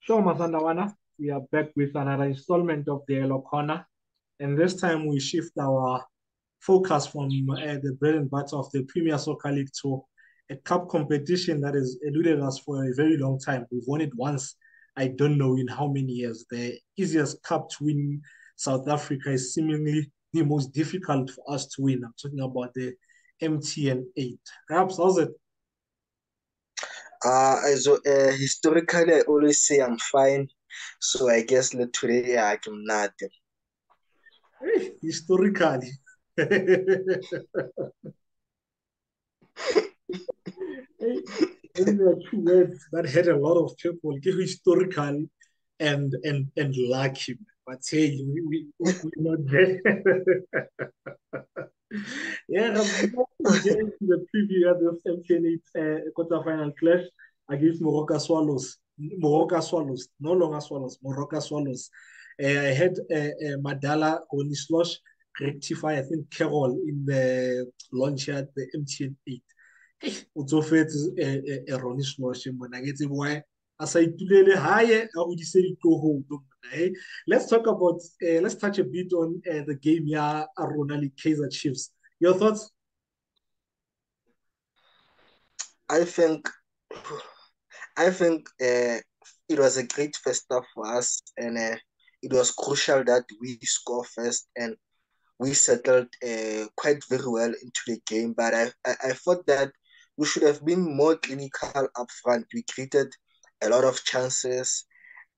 Sure, Masandawana, we are back with another installment of the Yellow Corner. And this time we shift our focus from the bread and butter of the Premier Soccer League to a cup competition that has eluded us for a very long time. We've won it once, I don't know in how many years. The easiest cup to win in South Africa is seemingly the most difficult for us to win. I'm talking about the MTN8. Perhaps, how's it? Historically, I always say I'm fine. So I guess today I'm not. Historically. Hey, those are two words that had a lot of people give historical and lucky. But hey, we're not there. Yeah, before we get into the preview of the MTN8 quarterfinal clash against Moroka Swallows. Moroka Swallows, no longer Swallows, Moroka Swallows. I had Madala Onislosh rectify, I think, Carol in the launch at the MTN8. O tsofetse Ronnie Slosh mona ke tsebe why a sa itulele hae a godise ditlohong mona. Let's touch a bit on the game ya rona le Kaizer Chiefs. Your thoughts? I think I think it was a great first start for us, and it was crucial that we score first, and we settled quite very well into the game. But I thought that we should have been more clinical up front. We created a lot of chances,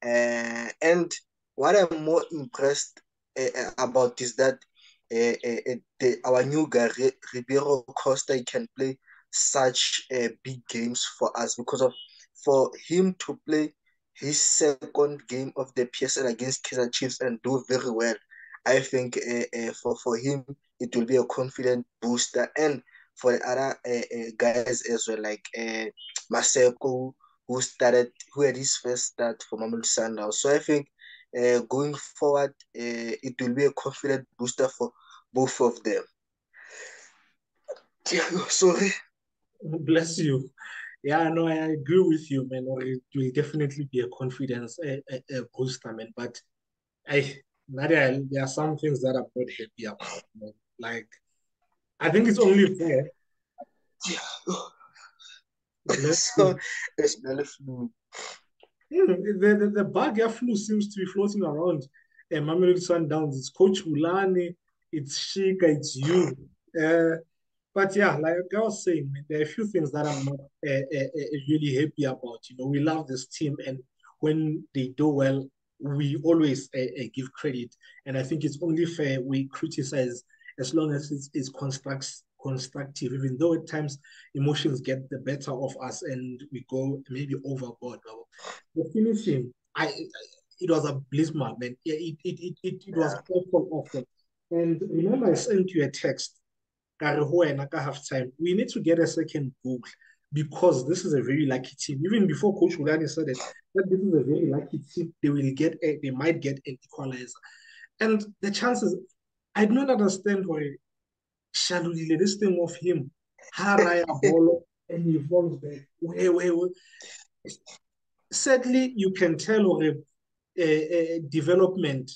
and what I'm more impressed about is that our new guy, Ribeiro Costa, he can play such big games for us because of for him to play his second game of the PSL against Kaizer Chiefs and do very well. I think for him it will be a confident booster, and for the other guys as well, like Maseko, who had his first start for Mamelodi Sundowns. So I think going forward, it will be a confident booster for both of them. Sorry. Bless you. Yeah, no, I agree with you, man. Or it will definitely be a confidence booster, man. But Nadia, there are some things that I'm not happy about, man. Like, I think it's only fair. Bless So you. it's really fluid. The bug of flu seems to be floating around Mamelodi Sundowns. It's Coach Ulani, it's Shika, it's you. Uh, but yeah, like I was saying, man, there are a few things that I'm not really happy about. You know, we love this team, and when they do well, we always give credit. And I think it's only fair we criticize as long as it's constructive, even though at times emotions get the better of us and we go maybe overboard. The finishing, it was abysmal, man. Yeah, it was Yeah. awful, awful. And remember, I sent you a text half time. We need to get a second goal because this is a very lucky team. Even before Coach Ulani said it, that this is a very lucky team. They might get an equalizer. And the chances, I do not understand why Shalulile, this thing of him, Haraya Bolo, and he falls back. Where. Sadly, you can tell or a development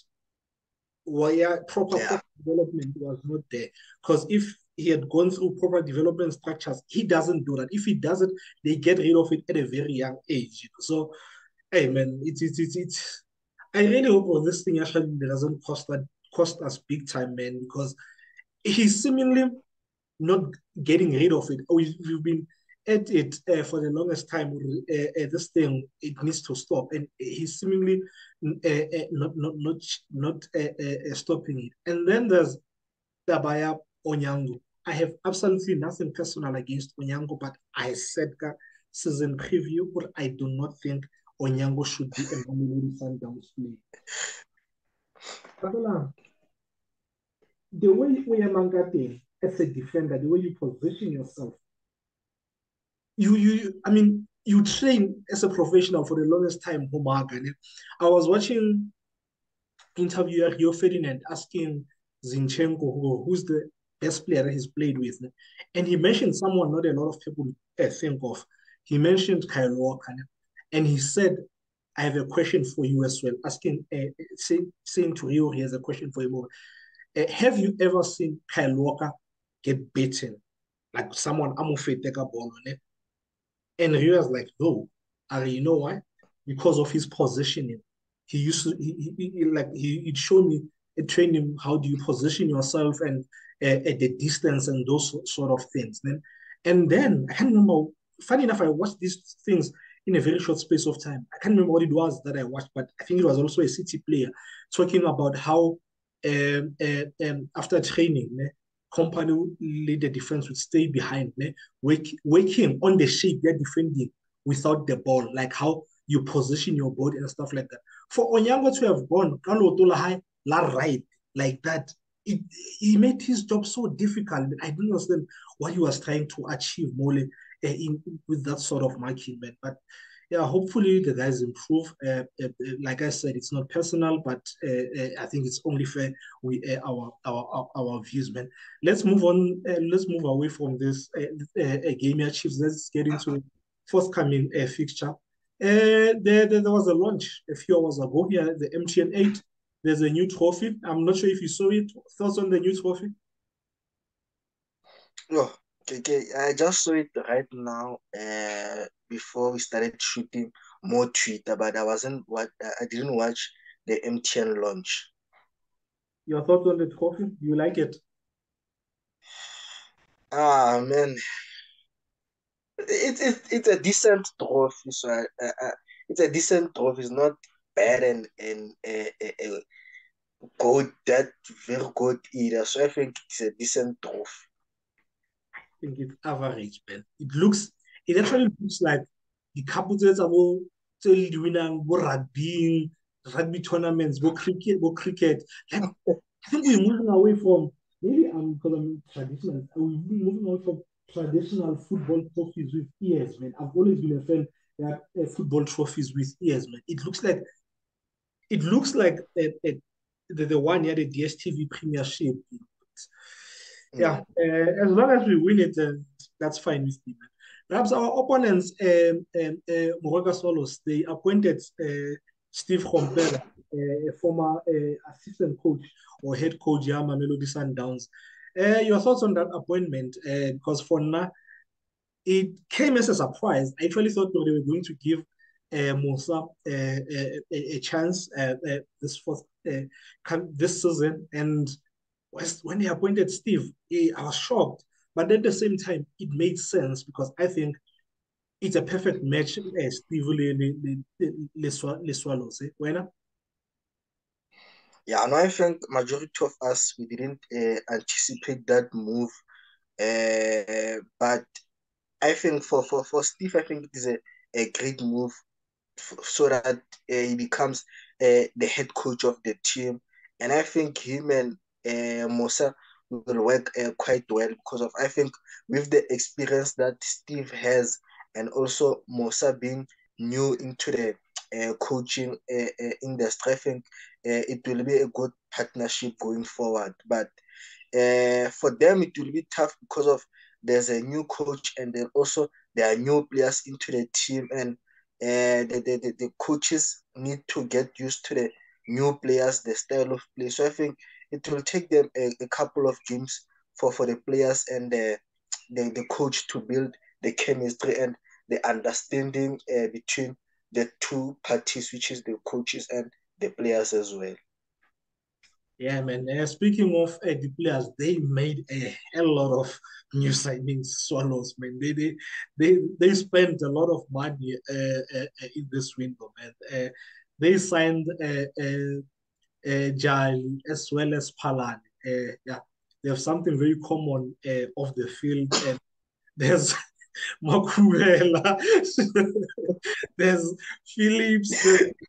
where Yeah. proper development was not there. Because if he had gone through proper development structures, he doesn't do that. If he does it, they get rid of it at a very young age. So, hey man, it's I really hope this thing actually doesn't cost us big time, man, because he's seemingly not getting rid of it. We've been at it for the longest time. This thing it needs to stop, and he's seemingly not stopping it. And then there's Tabaya Onyango. I have absolutely nothing personal against Onyango, but I said that season preview, but I do not think Onyango should be a Mamelodi Sundowns player. The way you are as a defender, the way you position yourself, I mean, you train as a professional for the longest time, Homagan. I was watching interview Rio Ferdinand asking Zinchenko who's the best player that he's played with. And he mentioned someone not a lot of people think of. He mentioned Kyle Walker. And he said I have a question for you as well. Asking, saying to Rio, he has a question for you. Have you ever seen Kyle Walker get beaten? Like someone, I'm afraid take a ball on it. And Rio was like, no. And you know why? Because of his positioning. He used to, like, he'd show me, it trained him, how do you position yourself and at the distance and those sort of things. And then I can't remember, funny enough, I watched these things in a very short space of time. I can't remember what it was that I watched, but I think it was also a City player talking about how after training, company lead the defense would stay behind, wake him on the shape they're defending without the ball, like how you position your body and stuff like that. For Onyango to have gone la right like that, it, he made his job so difficult. I don't understand what he was trying to achieve more with that sort of marking, man. But yeah, hopefully the guys improve. Like I said, it's not personal, but I think it's only fair we our views, man. Let's move on. Let's move away from this game here, Chiefs. Let's get into forthcoming fixture. There was a launch a few hours ago here, the MTN8. There's a new trophy. I'm not sure if you saw it. Thoughts on the new trophy? Oh, okay. I just saw it right now. Before we started shooting more Twitter, but I didn't watch the MTN launch. Your thoughts on the trophy? Do you like it? Ah man, it's a decent trophy. It's a decent trophy. It's not bad and good that very good either. So I think it's a decent trophy. Think it's average, man. It actually looks like the couple tse le di winang bo rugby tournaments, cricket. Like I think we're moving away from maybe because I'm traditional. We're moving away from traditional football trophies with ears, man. I've always been a fan that football trophies with ears, man. It looks like the one year the DSTV Premiership. Yeah, Mm. as long as we win it, that's fine with me. Man. Perhaps our opponents, Moroka Swallows, they appointed Steve Khompela, a former assistant coach or head coach, yeah, Mamelodi Sundowns. Your thoughts on that appointment? Because for now, it came as a surprise. I actually thought they were going to give Musa a chance this season, and when they appointed Steve, I was shocked. But at the same time, it made sense because I think it's a perfect match. Steve Le Swallows. When Yeah, and I think majority of us we didn't anticipate that move. But I think for Steve, I think it is a great move so that he becomes the head coach of the team. And I think him and Musa will work quite well because of I think with the experience that Steve has and also Musa being new into the coaching industry, I think it will be a good partnership going forward. But for them, it will be tough because of there's a new coach and then also there are new players into the team and the coaches need to get used to the new players, the style of play. So I think it will take them a couple of games for the players and the coach to build the chemistry and the understanding between the two parties, which is the coaches and the players as well. Yeah, man. Speaking of the players, they made a hell lot of new signings, Swallows, man. They spent a lot of money in this window, man. They signed Jali as well as Palani. Yeah, they have something very common off the field, and there's Makuela, there's Phillips,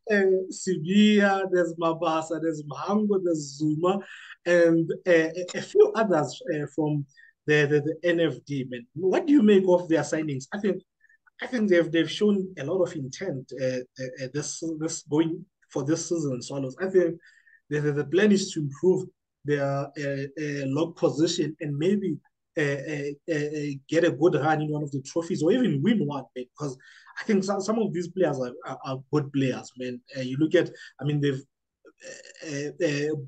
there's Sevilla, there's Mabasa, there's Mahango, there's Zuma, and a few others from the NFD. Man, what do you make of their signings? I think they've shown a lot of intent this going for this season. Swallows. I think the plan is to improve their log position and maybe get a good run in one of the trophies or even win one, man, because I think some of these players are good players, man. You look at, I mean, they've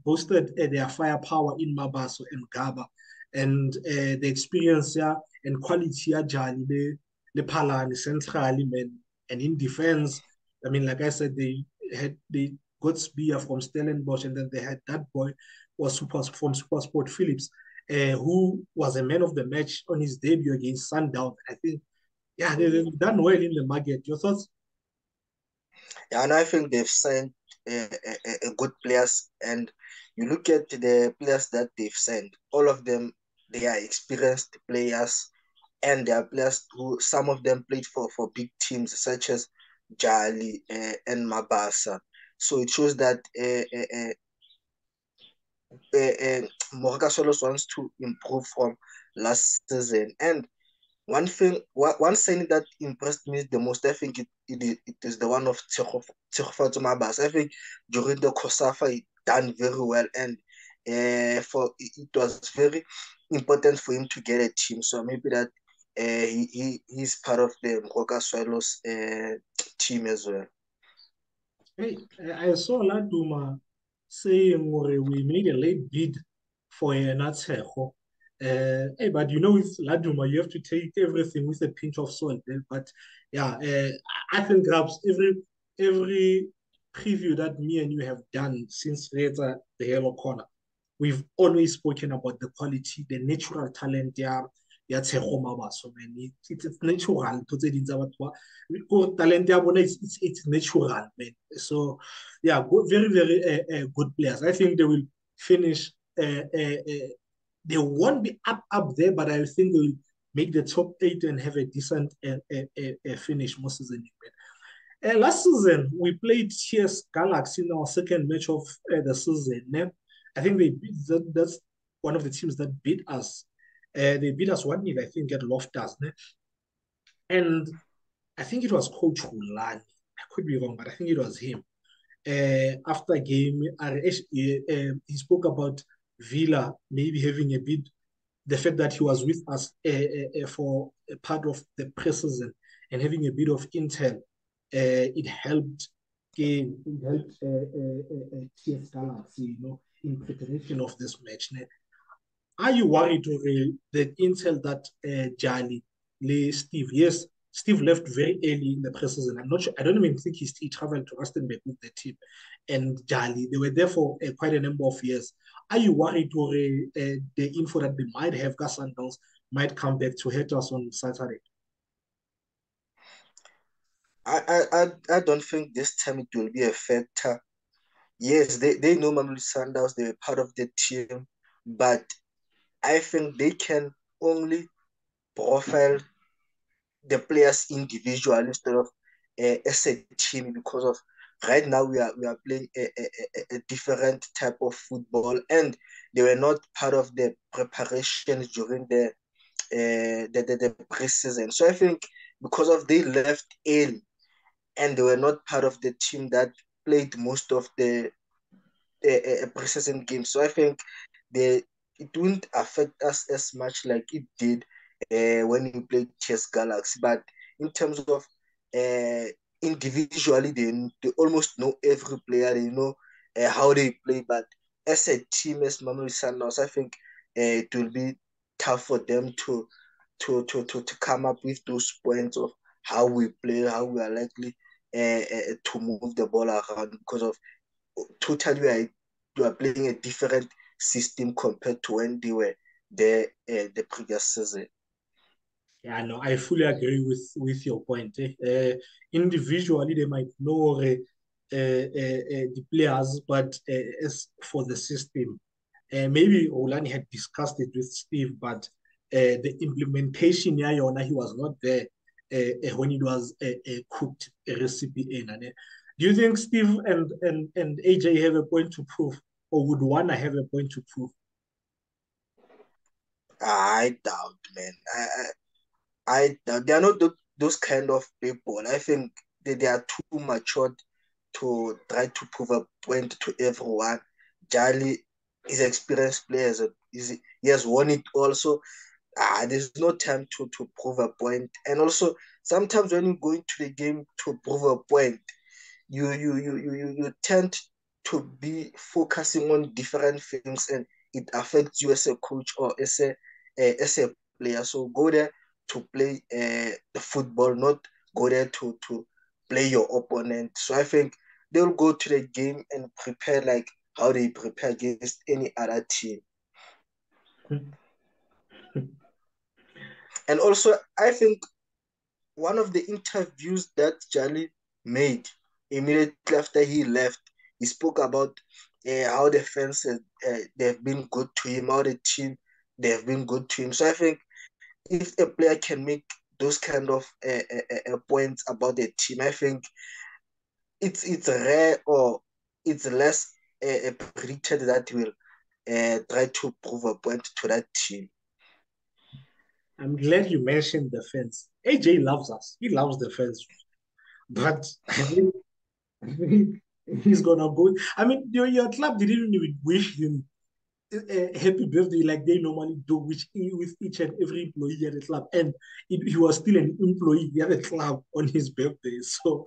boasted their firepower in Mabaso and Gaba, and the experience yeah, and quality yeah, Jali, the Palani, centrally, man, and in defense. I mean, like I said, they got Spear from Stellenbosch, and then they had that boy was from Supersport Phillips, who was a man of the match on his debut against Sundowns. I think, yeah, they've done well in the market. Your thoughts? Yeah, and I think they've signed good players. And you look at the players that they've signed, all of them, they are experienced players. And they are players who, some of them played for big teams such as Jali and Mabasa. So it shows that Moroka Swallows wants to improve from last season. And one signing that impressed me the most, I think it is the one of Tshegofatso Mabasa. I think during the COSAFA, he done very well, and it was very important for him to get a team. So maybe that he's part of the Moroka Swallows team as well. Hey, I saw Laduma saying we made a late bid for a Natsejo. Hey, but you know, with Laduma, you have to take everything with a pinch of salt. But yeah, I think perhaps every preview that me and you have done since Reza the Yellow Corner, we've always spoken about the quality, the natural talent ya Tshego Mabaso, man. It's natural to tse ding tsa batho ba talent ya bona it's natural, man. So yeah, very very good players. I think they will finish. They won't be up there, but I think they will make the top 8 and have a decent finish most season. Last season, we played TS Galaxy in our second match of the season. I think that's one of the teams that beat us. They beat us 1-0, I think, at Loftus. And I think it was Coach Hulani. I could be wrong, but I think it was him. After game, he spoke about Villa maybe having a bit, the fact that he was with us for a part of the preseason and having a bit of intel, it helped game, it helped TS Galaxy, in preparation of this match. Are you worried or the intel that Jali, Steve, yes, Steve left very early in the preseason. I'm not sure. I don't even think he traveled to Rustenburg with the team. And Jali, they were there for quite a number of years. Are you worried or the info that they might have got Sundowns might come back to hurt us on Saturday? I don't think this time it will be a factor. Yes, they know Mamelodi Sundowns, they were part of the team, but I think they can only profile the players individually instead of as a team, because of right now we are playing a different type of football, and they were not part of the preparations during the preseason. So I think because of they left early and they were not part of the team that played most of the preseason games. So I think the it wouldn't affect us as much like it did when we played Chess Galaxy. But in terms of uh, individually, they almost know every player. They know how they play. But as a team, as Mamelodi Sundowns, I think it will be tough for them to come up with those points of how we play, how we are likely to move the ball around, because of totally you are playing a different system compared to when they were there the previous season. Yeah, no, I fully agree with your point. Individually, they might know the players, but as for the system, maybe Olani had discussed it with Steve, but the implementation, yeah, Yona, he was not there when it was a cooked recipe in. Do you think Steve and AJ have a point to prove, or would Wana have a point to prove? I doubt, man. I doubt. They are not those kind of people. I think they are too matured to try to prove a point to everyone. Jali is experienced players. He has won it also. there's no time to prove a point. And also, sometimes when you go into the game to prove a point, you tend to be focusing on different things, and it affects you as a coach or as a player. So go there to play the football, not go there to play your opponent. So I think they'll go to the game and prepare like how they prepare against any other team. And also, I think one of the interviews that Jali made immediately after he left, he spoke about how the fans they've been good to him, how the team they've been good to him. So I think if a player can make those kind of points about the team, I think it's rare or it's less predicted that he will try to prove a point to that team. I'm glad you mentioned the fans. AJ loves us. He loves the fans. But I think he's gonna go. I mean, your club didn't even wish him a happy birthday like they normally do, which with each and every employee at the club, and he was still an employee at the club on his birthday. So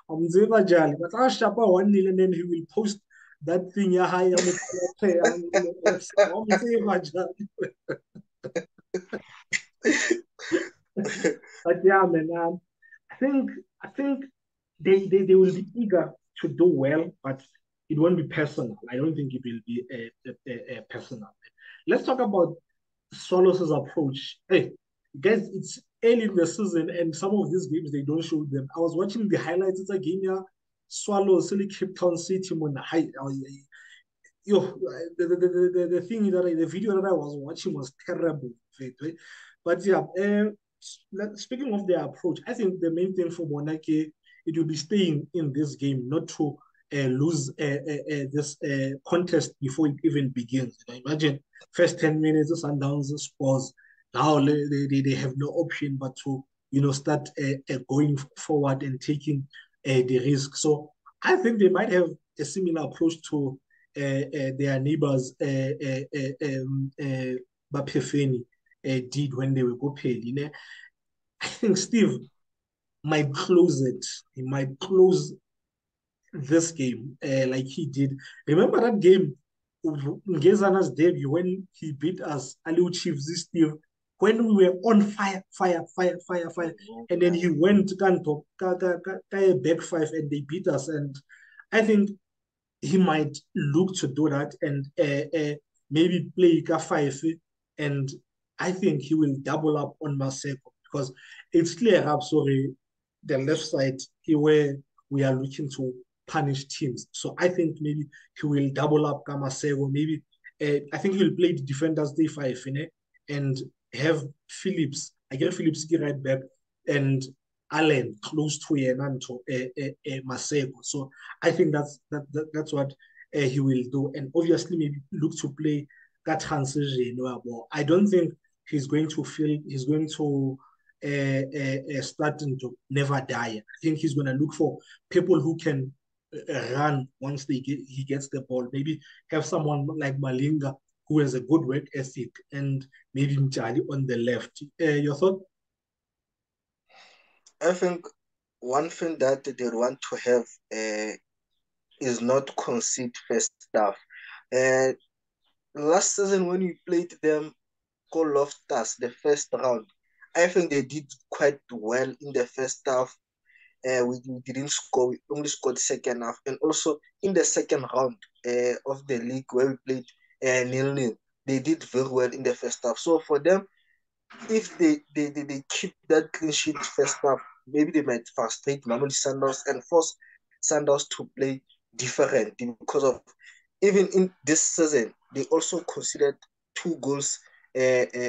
I'm Jali, but I'll shop 1 million, and then he will post that thing. Yeah, hi, I'm But yeah, man, I think I think they will be eager to do well, but it won't be personal. I don't think it will be a personal. Let's talk about Swallows' approach. Hey, guys, it's early in the season, and some of these games they don't show them. I was watching the highlights. It's a game, yeah, Swallows, Silly Cape Town City, on high. Yo, the thing that the video that I was watching was terrible. Right? But yeah, speaking of their approach, I think the main thing for Monake, it will be staying in this game, not to lose this contest before it even begins. You know, imagine first 10 minutes, the Sundowns scores. Now they have no option but to start going forward and taking the risk. So I think they might have a similar approach to their neighbors Bapefeni did when they were go paid. You know, I think Steve might close it. He might close this game like he did. Remember that game, Ngezana's debut, when he beat us, Aliu Chiefs, Steve, when we were on fire, fire, fire, fire, fire, and then he went Kanto, back five, and they beat us. And I think he might look to do that and maybe play Ika 5. And I think he will double up on Maseko because it's clear up, sorry, the left side here where we are looking to punish teams. So I think maybe he will double up Kamaseko. Maybe I think he'll play the defenders day 5 and have Phillips. I get Phillips right back and Allen close to Yenanto Maseko. So I think that's what he will do, and obviously maybe look to play that transition. I don't think he's going to start to never die. I think he's going to look for people who can run once he gets the ball. Maybe have someone like Malinga who has a good work ethic, and maybe Mjali on the left. Your thought? I think one thing that they want to have is not concede first half. Uh, Last season when we played them, Call Loftus, the first round, I think they did quite well in the first half. We didn't score, we only scored second half. And also in the second round of the league where we played nil-nil, they did very well in the first half. So for them, if they keep that clean sheet first half, maybe they might frustrate Mamelodi Sundowns and force Sundowns to play different because of even in this season, they also considered 2 goals in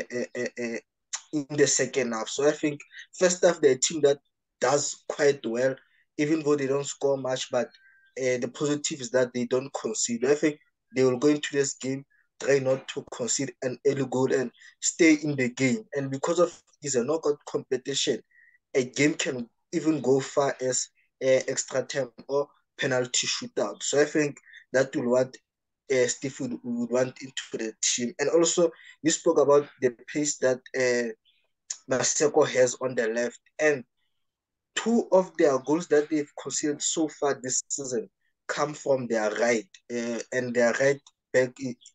the second half. So I think first half they're a team that does quite well, even though they don't score much. But the positive is that they don't concede. I think they will go into this game try not to concede an early goal and stay in the game. And because of it's a knockout competition, a game can even go far as extra time or penalty shootout. So I think that will what Steve would want into the team. And also, you spoke about the pace that Maseko has on the left, and two of their goals that they've conceded so far this season come from their right, and their right back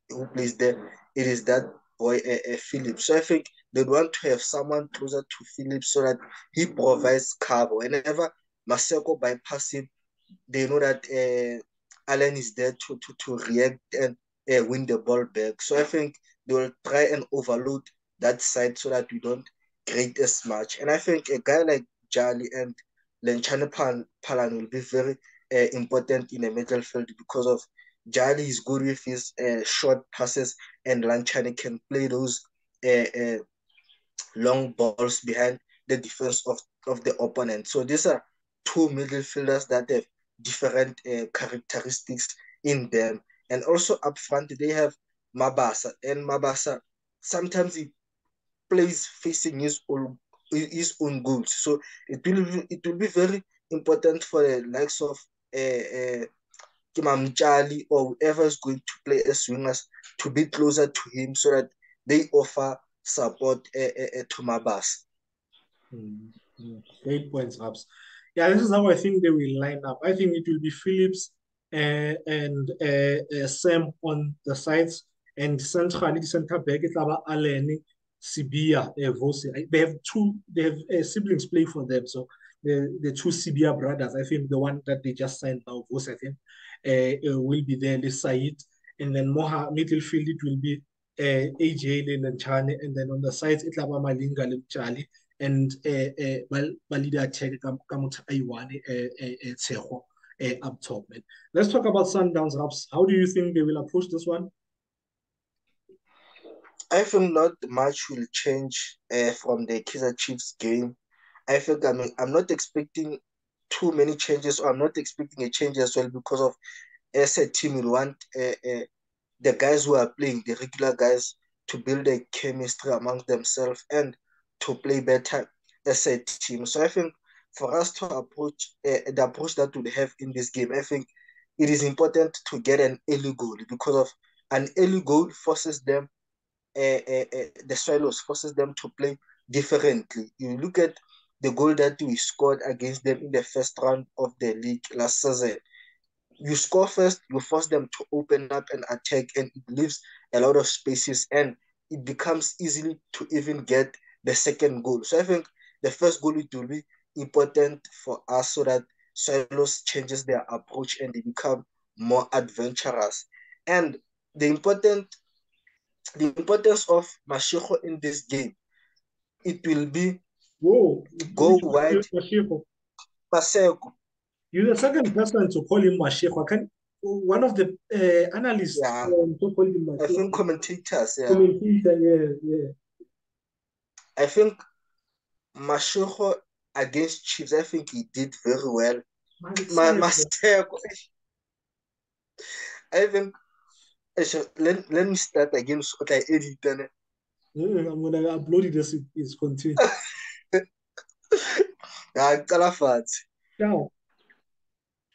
who plays there, it is that boy Phillips. So I think they'd want to have someone closer to Phillips so that he provides cover. Whenever Maseko bypass him, they know that Allen is there to react and win the ball back. So I think they will try and overload that side so that we don't create as much. And I think a guy like Jali and Lenchane Palan will be very important in the midfield because of Jali is good with his short passes, and Lanchani can play those long balls behind the defense of the opponent. So these are two midfielders that have different characteristics in them. And also up front, they have Mabasa. And Mabasa, sometimes he plays facing his own goals. So it will be very important for the likes of Kimamchali or whoever is going to play as wingers to be closer to him so that they offer support to Mabas. Great points, Raps. Yeah, this is how I think they will line up. I think it will be Phillips and Sam on the sides, and centrally the center back it's about Allen, Sibia, Vosi. They have two. They have siblings play for them, so the two Sibia brothers. I think the one that they just signed now, Vosi, I think, will be there. The Said, and then Moha midfield it will be AJ Lenchane, and then on the sides it's about Malinga Lemchali and ba leader attack ka motho a i-one Tshego up top, man. Let's talk about Sundowns, Raps. How do you think they will approach this one? I think not much will change from the Kaizer Chiefs game. I think I'm not expecting too many changes, or I'm not expecting a change as well because of as a team will want the guys who are playing, the regular guys, to build a chemistry among themselves and to play better as a team. So I think for us to approach the approach that we have in this game, I think it is important to get an early goal because of an early goal forces them, the Swallows forces them to play differently. You look at the goal that we scored against them in the first round of the league last season. You score first, you force them to open up and attack, and it leaves a lot of spaces, and it becomes easily to even get the second goal. So I think the first goal it will be important for us so that Swallows changes their approach and they become more adventurous. And the important the importance of Mashiko in this game, it will be Whoa, go which wide. Mashiko? Paseko, You're the second person to call him Mashiko. Can one of the analysts yeah, to call him I think Mashiko? commentators, yeah. Commentator, yeah, yeah. I think Mashiko against Chiefs, I think he did very well. Maseko. Maseko, I think let me start again so I edit. I'm gonna upload it as it is continued. Yeah, Calafat. Now,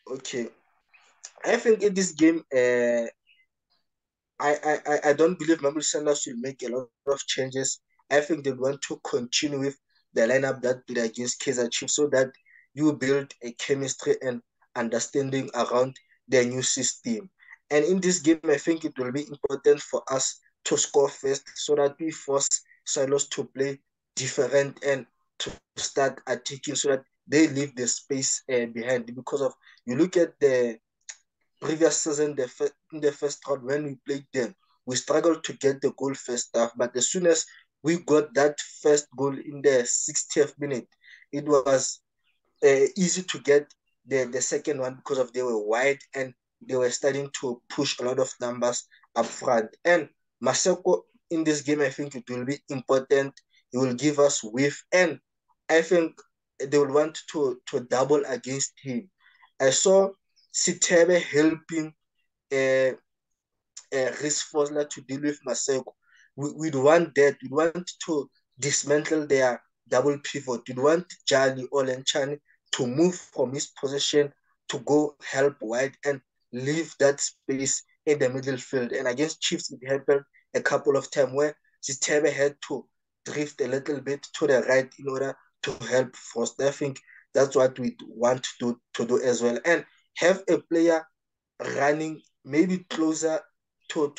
Okay. I think in this game, I don't believe Mamelodi Sundowns will make a lot of changes. I think they want to continue with the lineup that played against Kaizer Chiefs so that you build a chemistry and understanding around their new system. And in this game, I think it will be important for us to score first so that we force Silos to play different and to start attacking so that they leave the space behind. Because of you look at the previous season, in the first round, when we played them, we struggled to get the goal first half. But as soon as we got that first goal in the 60th minute, it was easy to get the second one because of they were wide and they were starting to push a lot of numbers up front. And Maseko in this game, I think it will be important. He will give us width, and I think they will want to double against him. I saw Sitebe helping uh, Chris Fosler to deal with Maseko. We'd want that. We'd want to dismantle their double pivot. We'd want Jali or Lenchani to move from his position to go help wide and leave that space in the middle field. And against Chiefs, it happened a couple of times where Zitebe had to drift a little bit to the right in order to help Foster. I think that's what we want to do as well. And have a player running maybe closer to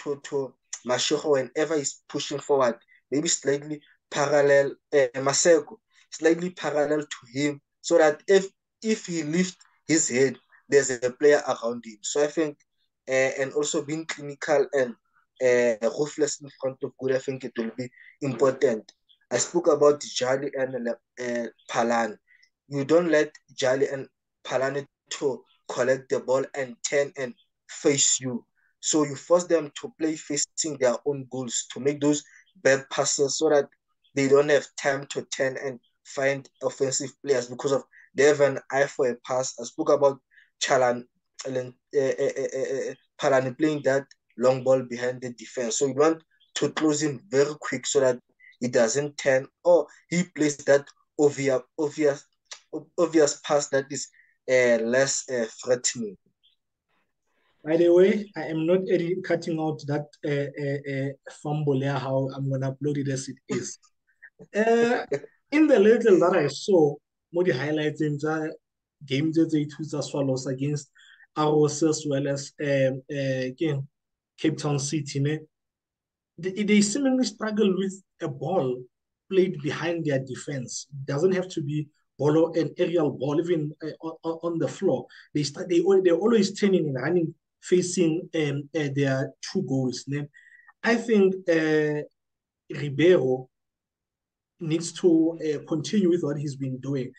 Mashoko whenever he's pushing forward, maybe slightly parallel, Maseko, slightly parallel to him, so that if he lifts his head, there's a player around him. So I think, and also being clinical and ruthless in front of good, I think it will be important. I spoke about Jali and Palan. You don't let Jali and Palan to collect the ball and turn and face you. So you force them to play facing their own goals to make those bad passes so that they don't have time to turn and find offensive players because of they have an eye for a pass. I spoke about Chalan, Palani playing that long ball behind the defense. So you want to close him very quick so that he doesn't turn or he plays that obvious pass that is less threatening. By the way, I am not cutting out that fumble there, how I'm going to upload it as it is. Uh, in the little that I saw, more the highlights in the game that they two Swallows against Arrows as well as again, Cape Town City. They seemingly struggle with a ball played behind their defense. It doesn't have to be ball or an aerial ball, even on the floor. They're always turning and running, facing their two goals. I think Ribeiro needs to continue with what he's been doing.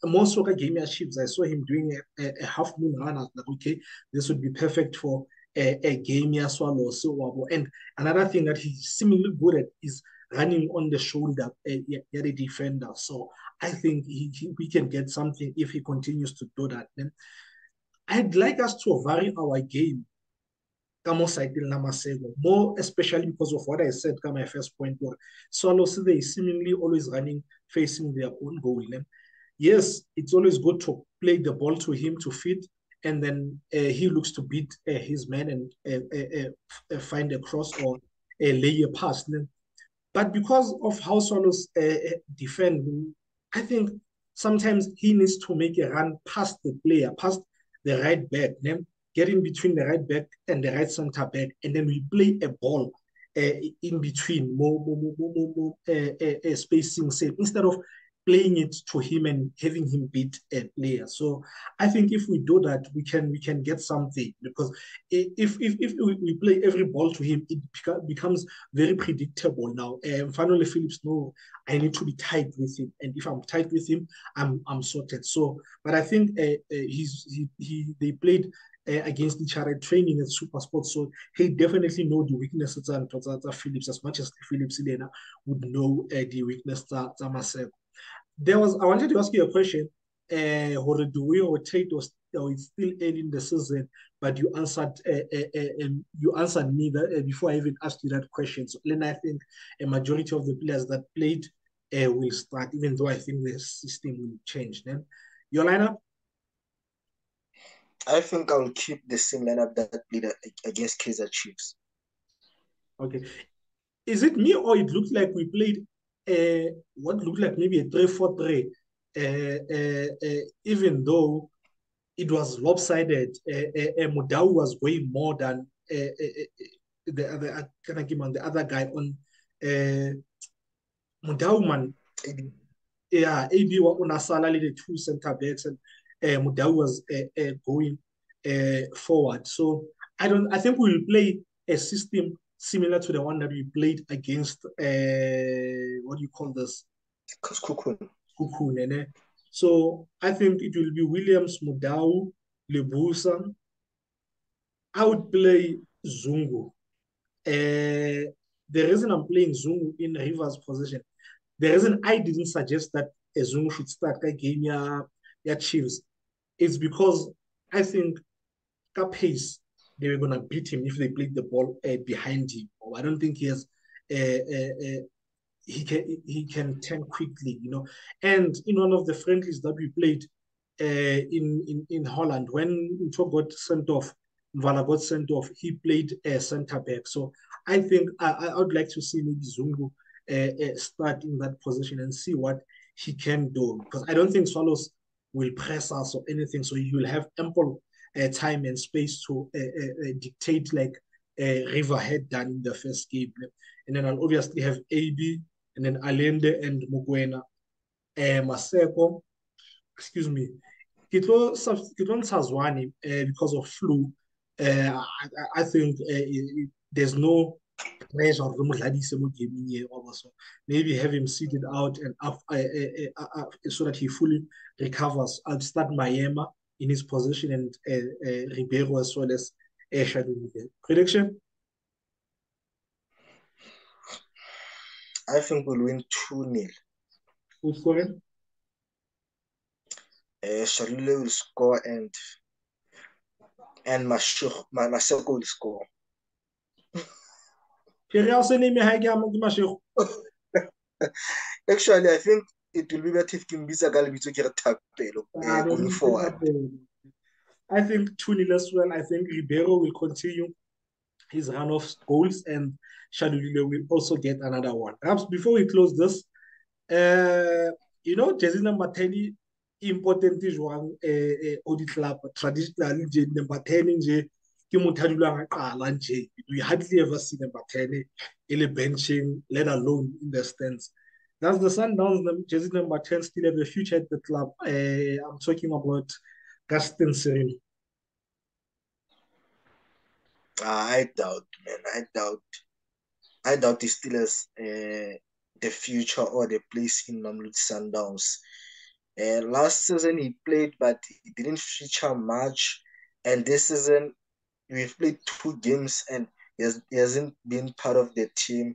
Most soccer game achieves. I saw him doing a half moon run. I was like, okay, this would be perfect for a game Swallows. So, and another thing that he's seemingly good at is running on the shoulder at the defender. So I think we can get something if he continues to do that. Then I'd like us to vary our game more especially because of what I said, my first point was Swallows, they seemingly always running, facing their own goal. Yes, it's always good to play the ball to him to fit, and then he looks to beat his man and find a cross or lay a pass. But because of how Swallows defend, I think sometimes he needs to make a run past the player, past the right back, then get in between the right back and the right center back, and then we play a ball in between, more spacing, say, instead of playing it to him and having him beat a player. So I think if we do that, we can get something, because if we play every ball to him, it becomes very predictable now. Finally, Phillips, no, I need to be tight with him, and if I'm tight with him, I'm sorted. So, but I think they played against each other training at Super Sports, so he definitely know the weaknesses and Phillips as much as Phillips would know the weakness that Maseko. I wanted to ask you a question. Do we rotate or it's still early in the season? But you answered me that before I even asked you that question. So then I think a majority of the players that played will start, even though I think the system will change. Then your lineup. I think I'll keep the same lineup that played against Kaizer Chiefs. Okay. Is it me or it looked like we played what looked like maybe a 3-4-3, even though it was lopsided. Mudau was going more than the other guy on Mudau man. Yeah, AB on Asala the two center backs, and Mudau was going forward. So I think we will play a system similar to the one that we played against what do you call this? Kukun. So I think it will be Williams, Mudau, Lebusa. I would play Zungu. The reason I'm playing Zungu in Rivers' position, the reason I didn't suggest that Zungu should start that game, Chiefs, is because I think at pace they were gonna beat him if they played the ball behind him. Or I don't think he has he can turn quickly. And in one of the friendlies that we played in Holland, when Uto got sent off, Mvala got sent off. He played center back. So I think I would like to see maybe Zungu start in that position and see what he can do. Because I don't think Swallows will press us or anything. So you will have ample time and space to dictate like River had done in the first game. And then I'll obviously have AB and then Allende and Mokwena. Maseko, excuse me, ke tlo ntsha Zwane because of flu. I think there's no pressure re mo dladise mo gaming here also. Maybe have him seated out and up so that he fully recovers. I'll start Mayema in his position and Ribeiro as well as Shadow. Prediction? I think we'll win 2-0. Who's scoring? Shalule will score and Maseko will score. Actually, I think it will be better if Kimbisa Galibito get Tapelo going forward. I think 2-0 as well. I think Ribeiro will continue his run of goals and Shadulile will also get another one. Perhaps before we close this, jersey number 10 important jwang Audi club traditionally number 10 nje ke motho a dulang a qala nje. We hardly ever see number 10 in a benching, let alone in the stands. That's the Sundowns jersey number 10 still have a future at the club. I'm talking about Gaston Cyril. I doubt, man. I doubt he still has the future or the place in Mamelodi Sundowns. Last season he played, but he didn't feature much. And this season we've played 2 games and he hasn't been part of the team.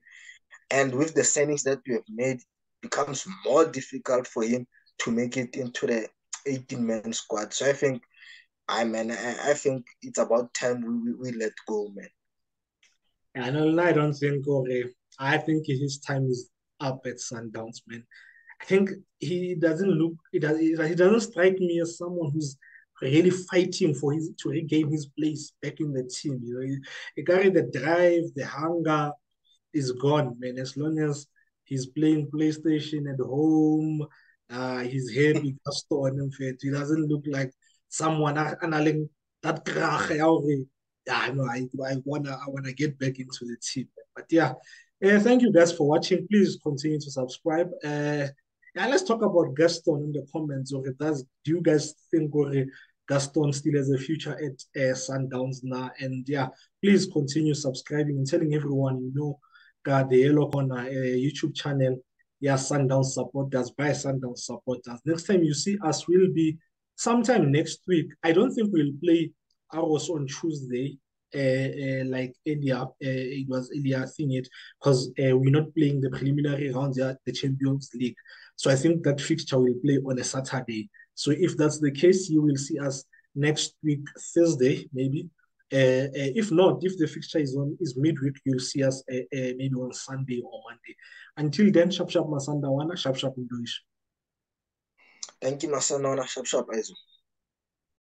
And with the signings that we have made, it becomes more difficult for him to make it into the 18-man squad. So I think I think it's about time we let go, man. I don't think I think his time is up at Sundowns, man. I think he doesn't look he doesn't strike me as someone who's really fighting for his to regain his place back in the team. He carry the drive, the hunger is gone, man. As long as he's playing PlayStation at home, he's happy. In fact, he doesn't look like someone analyzing that krach. Yeah, no, I wanna get back into the team. But yeah, thank you guys for watching. Please continue to subscribe. Yeah, let's talk about Gaston in the comments. Okay, do you guys think Gaston still has a future at Sundowns now? And yeah, please continue subscribing and telling everyone you know the Yellow Corner YouTube channel. Yeah, Sundowns supporters, by Sundowns supporters. Next time you see us will be sometime next week. I don't think we'll play ours on Tuesday, like earlier. It was earlier thing it because we're not playing the preliminary rounds at the Champions League. So I think that fixture will play on a Saturday. So if that's the case, you will see us next week Thursday maybe. If not, if the fixture is midweek, you'll see us maybe on Sunday or Monday. Until then, sharp sharp Masanda Wana, sharp sharp English. Thank you, Masana. Sharp, sharp, Aizu.